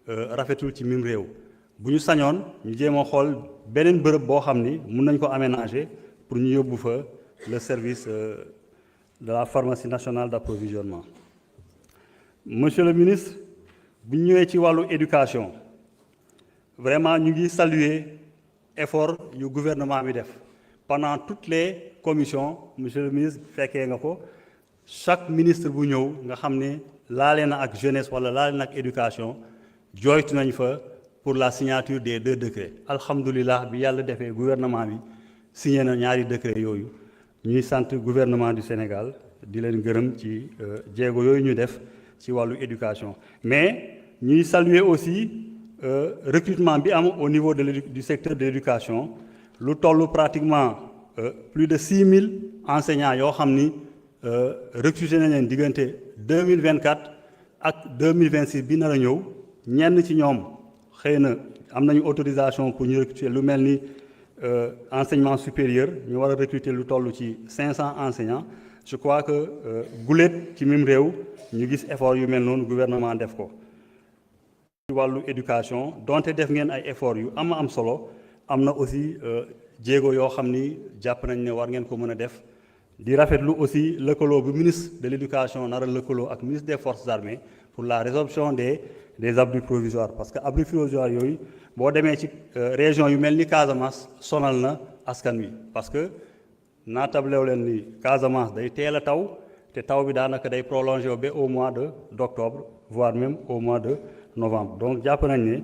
rafetul ci mim réew bu ñu sañoon ñu jéem a xool beneen bërëb boo xam ni mun nañ ko aménager pour ñu yóbbu fa le service de la pharmacie nationale d'approvisionnement. Monsieur le ministre bu ñu ñëwee ci wàllu éducation vraiment ñu ngi saluer effort yu gouvernement bi def pendant toutes les commissions monsieur le ministre fekkee nga ko chaque ministre bu ñëw nga xam ne laale na ak jeunesse wala laale na ak éducation jooytu nañ fa pour la signature des 2 décrets alhamdulilah bi yàlla defee gouvernement bi signé na ñaari décret yooyu ñuy sant gouvernement du Sénégal di leen gërëm ci jéego yooyu ñu def ci wàllu éducation mais ñuy saluer aussi recrutement bi am au niveau du secteur de l'éducation lu toll pratiquement plus de 6000 enseignants yoo xam ni recruté nañ leen diggante 2024 ak 2026 bi nar a ñëw ñenn ci ñoom xëy na am nañu autorisation pour ñu recruter lu mel ni enseignement supérieur ñu war a recruter lu toll ci 500 enseignants je crois que guléet ci même réew ñu gis effort yu mel noonu gouvernement def ko ci wàllu éducation donte def ngeen ay effort yu am solo am na aussi jéego yoo xam ni jàpp nañ ne war ngeen ko mën a def di rafetlu aussi lëkkaloo bu ministre de l'éducation nar a lëkkaloo ak ministre des forces armées pour la résorption des abris provisoires parce que abris provisoires yooyu boo demee ci région yu mel ni Casamance sonal na askan wi parce que naattablew leen ni Casamance day teel a taw te taw bi daanaka day prolongé ba au mois d'octobre voire même au mois de novembre donc jàpp nañ ne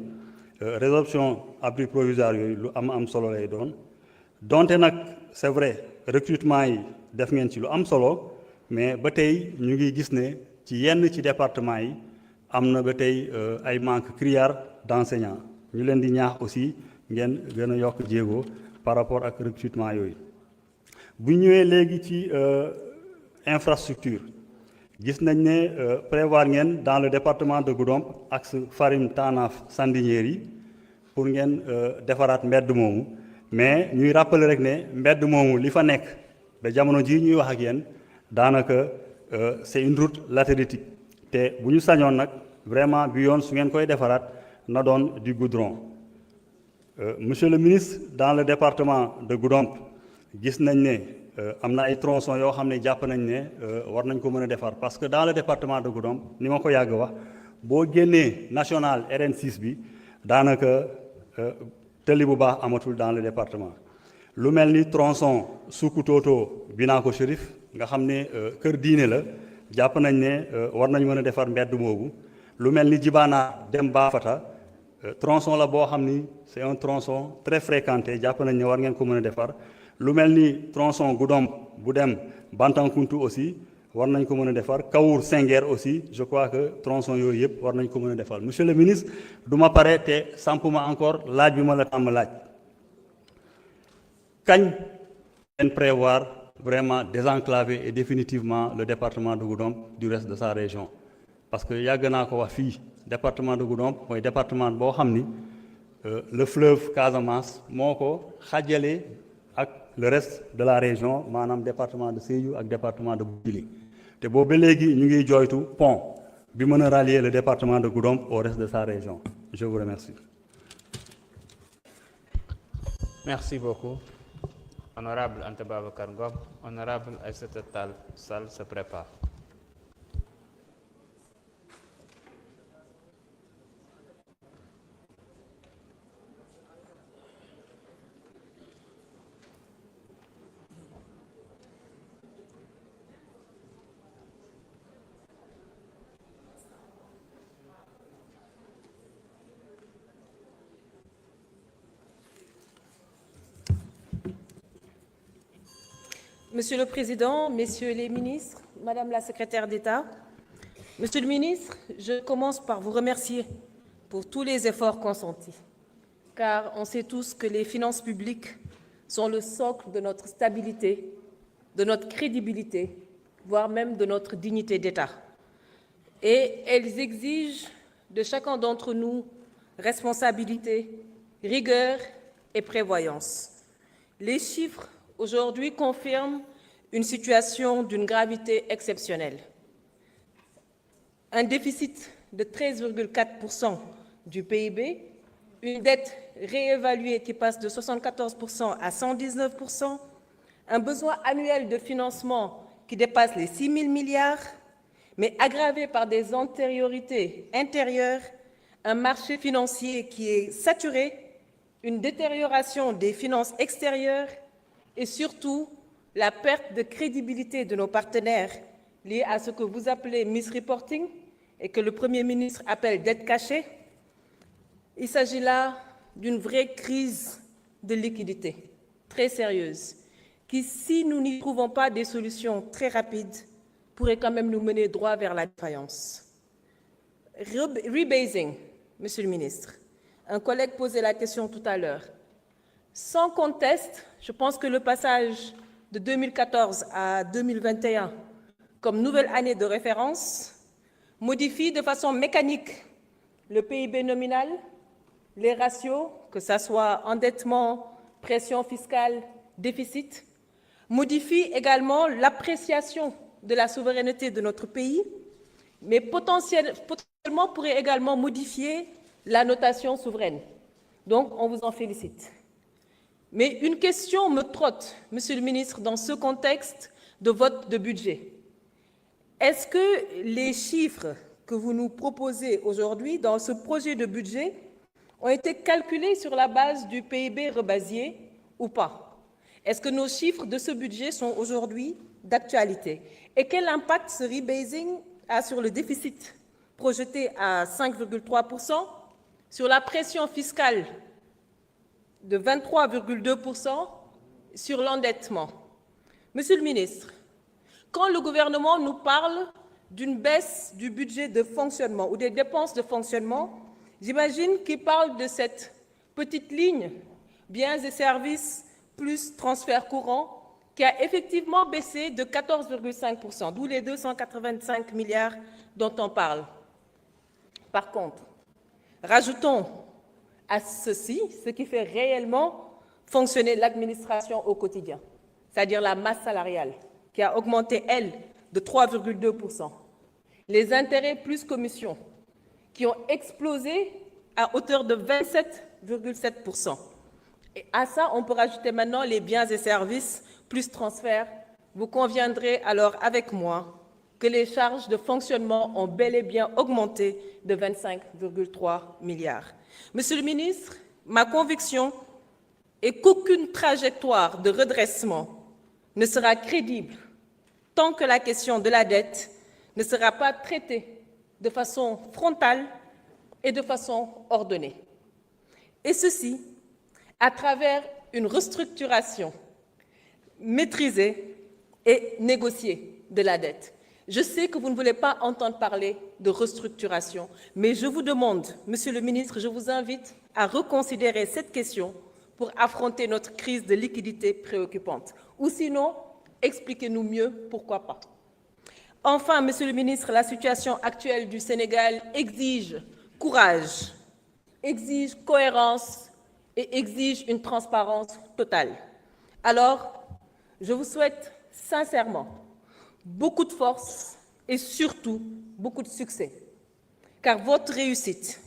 résorption abri provisoire yooyu lu am solo lay doon donte nag c'est vrai recrutement yi def ngeen ci lu am solo mais ba tey ñu ngi gis ne ci yenn ci département yi am na ba tey ay manque criard d'enseignants ñu leen di ñaax aussi ngeen gën a yokk jéego par rapport ak recrutement yooyu bu ñëwee léegi ci infrastructure gis nañ ne prévoir ngeen dans le département de Goudomp axe Farim Tanaf Sandiniéry pour ngeen defaraat mbedd moomu mais ñuy rappeler rek ne mbedd moomu li fa nekk ba jamono ji ñuy wax ak yéen daanaka c'est une route latéritique te bu ñu sañoon nag vraiment bi yoon su ngeen koy defaraat na doon du goudron monsieur le ministre dans le département de Goudomp gis nañ ne am na ay tronçons yoo xam ne jàpp nañ ne war nañ ko mën a defar parce que dans le département de Goudomp ni ma ko yàgg wax boo génnee national RN6 bi daanaka tëli bu baax amatul dans le département lu mel ni tronçon Sukutoto Binako Chérif nga xam ne kër diine la jàpp nañ ne war nañ mën a defar mbedd moobu lu mel ni Jibana dem Bafata tronçon la boo xam ni c'est un tronçon très fréquenté jàpp nañ ne war ngeen ko mën a defar lu mel ni tronçon Goudomp bu dem Bantankountou aussi war nañ ko mën a defar Kawour Senghor aussi je crois que tronçon yooyu yëpp war nañ ko mën a defar monsieur le ministre du ma pare te sampuma encore laaj bi ma la tàmm laaj kañ ngeen prévoir vraiment désenclaver et définitivement le département de Goudomp du reste de sa région parce que yàgg naa ko wax fii département de Goudomp mooy département boo xam ni le fleuve Casamance moo ko xaajale ak le reste de la région maanaam département de Sédhiou ak département de Bounkiling te boobu ba léegi ñu ngi jooytu pont bi mën a rallier le département de Goudomp au reste de sa région je vous remercie. Merci beaucoup. Honorable Anta Babacar Ngom, honorable Aïssata Tall Sall se prépare. Monsieur le Président, Messieurs les ministres, Madame la Secrétaire d'État, Monsieur le ministre, je commence par vous remercier pour tous les efforts consentis, car on sait tous que les finances publiques sont le socle de notre stabilité, de notre crédibilité, voire même de notre dignité d'État. Et elles exigent de chacun d'entre nous responsabilité, rigueur et prévoyance. Les chiffres aujourd'hui confirment une situation d'une gravité exceptionnelle. Un déficit de 13,4% du PIB, une dette réévaluée qui passe de 74% à 119%, un besoin annuel de financement qui dépasse les 6 000 milliards, mais aggravé par des antériorités intérieures, un marché financier qui est saturé, une détérioration des finances extérieures et surtout la perte de crédibilité de nos partenaires liée à ce que vous appelez misreporting et que le Premier ministre appelle dette cachée. Il s'agit là d'une vraie crise de liquidité très sérieuse qui, si nous n'y trouvons pas des solutions très rapides, pourrait quand même nous mener droit vers la défaillance. Rebasing, Monsieur le ministre, un collègue posait la question tout à l'heure. Sans conteste, je pense que le passage de 2014 à 2021 comme nouvelle année de référence modifie de façon mécanique le PIB nominal, les ratios, que ce soit endettement, pression fiscale, déficit, modifie également l'appréciation de la souveraineté de notre pays, mais potentiellement pourrait également modifier la notation souveraine. Donc, on vous en félicite. Mais une question me trotte, Monsieur le ministre, dans ce contexte de vote de budget. Est-ce que les chiffres que vous nous proposez aujourd'hui dans ce projet de budget ont été calculés sur la base du PIB rebasé ou pas? Est-ce que nos chiffres de ce budget sont aujourd'hui d'actualité? Et quel impact ce rebasing a sur le déficit projeté à 5,3%, sur la pression fiscale de 23,2%, sur l'endettement? Monsieur le ministre, quand le gouvernement nous parle d'une baisse du budget de fonctionnement ou des dépenses de fonctionnement, j'imagine qu'il parle de cette petite ligne biens et services plus transferts courants qui a effectivement baissé de 14,5%, d'où les 285 milliards dont on parle. Par contre, rajoutons à ceci ce qui fait réellement fonctionner l'administration au quotidien, c'est-à-dire la masse salariale, qui a augmenté, elle, de 3,2%. Les intérêts plus commissions, qui ont explosé à hauteur de 27,7%. Et à ça, on peut rajouter maintenant les biens et services plus transferts. Vous conviendrez alors avec moi que les charges de fonctionnement ont bel et bien augmenté de 25,3 milliards. Monsieur le ministre, ma conviction est qu'aucune trajectoire de redressement ne sera crédible tant que la question de la dette ne sera pas traitée de façon frontale et de façon ordonnée. Et ceci à travers une restructuration maîtrisée et négociée de la dette. Je sais que vous ne voulez pas entendre parler de restructuration, mais je vous demande, Monsieur le ministre, je vous invite à reconsidérer cette question pour affronter notre crise de liquidité préoccupante. Ou sinon, expliquez-nous mieux pourquoi pas. Enfin, Monsieur le ministre, la situation actuelle du Sénégal exige courage, exige cohérence et exige une transparence totale. Alors, je vous souhaite sincèrement beaucoup de force et surtout beaucoup de succès, car votre réussite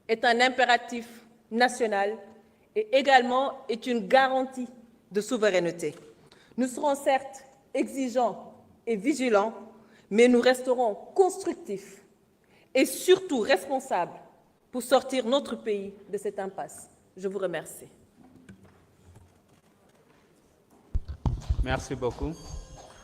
est un impératif national et également est une garantie de souveraineté. Nous serons certes exigeants et vigilants, mais nous resterons constructifs et surtout responsables pour sortir notre pays de cette impasse. Je vous remercie. Merci beaucoup.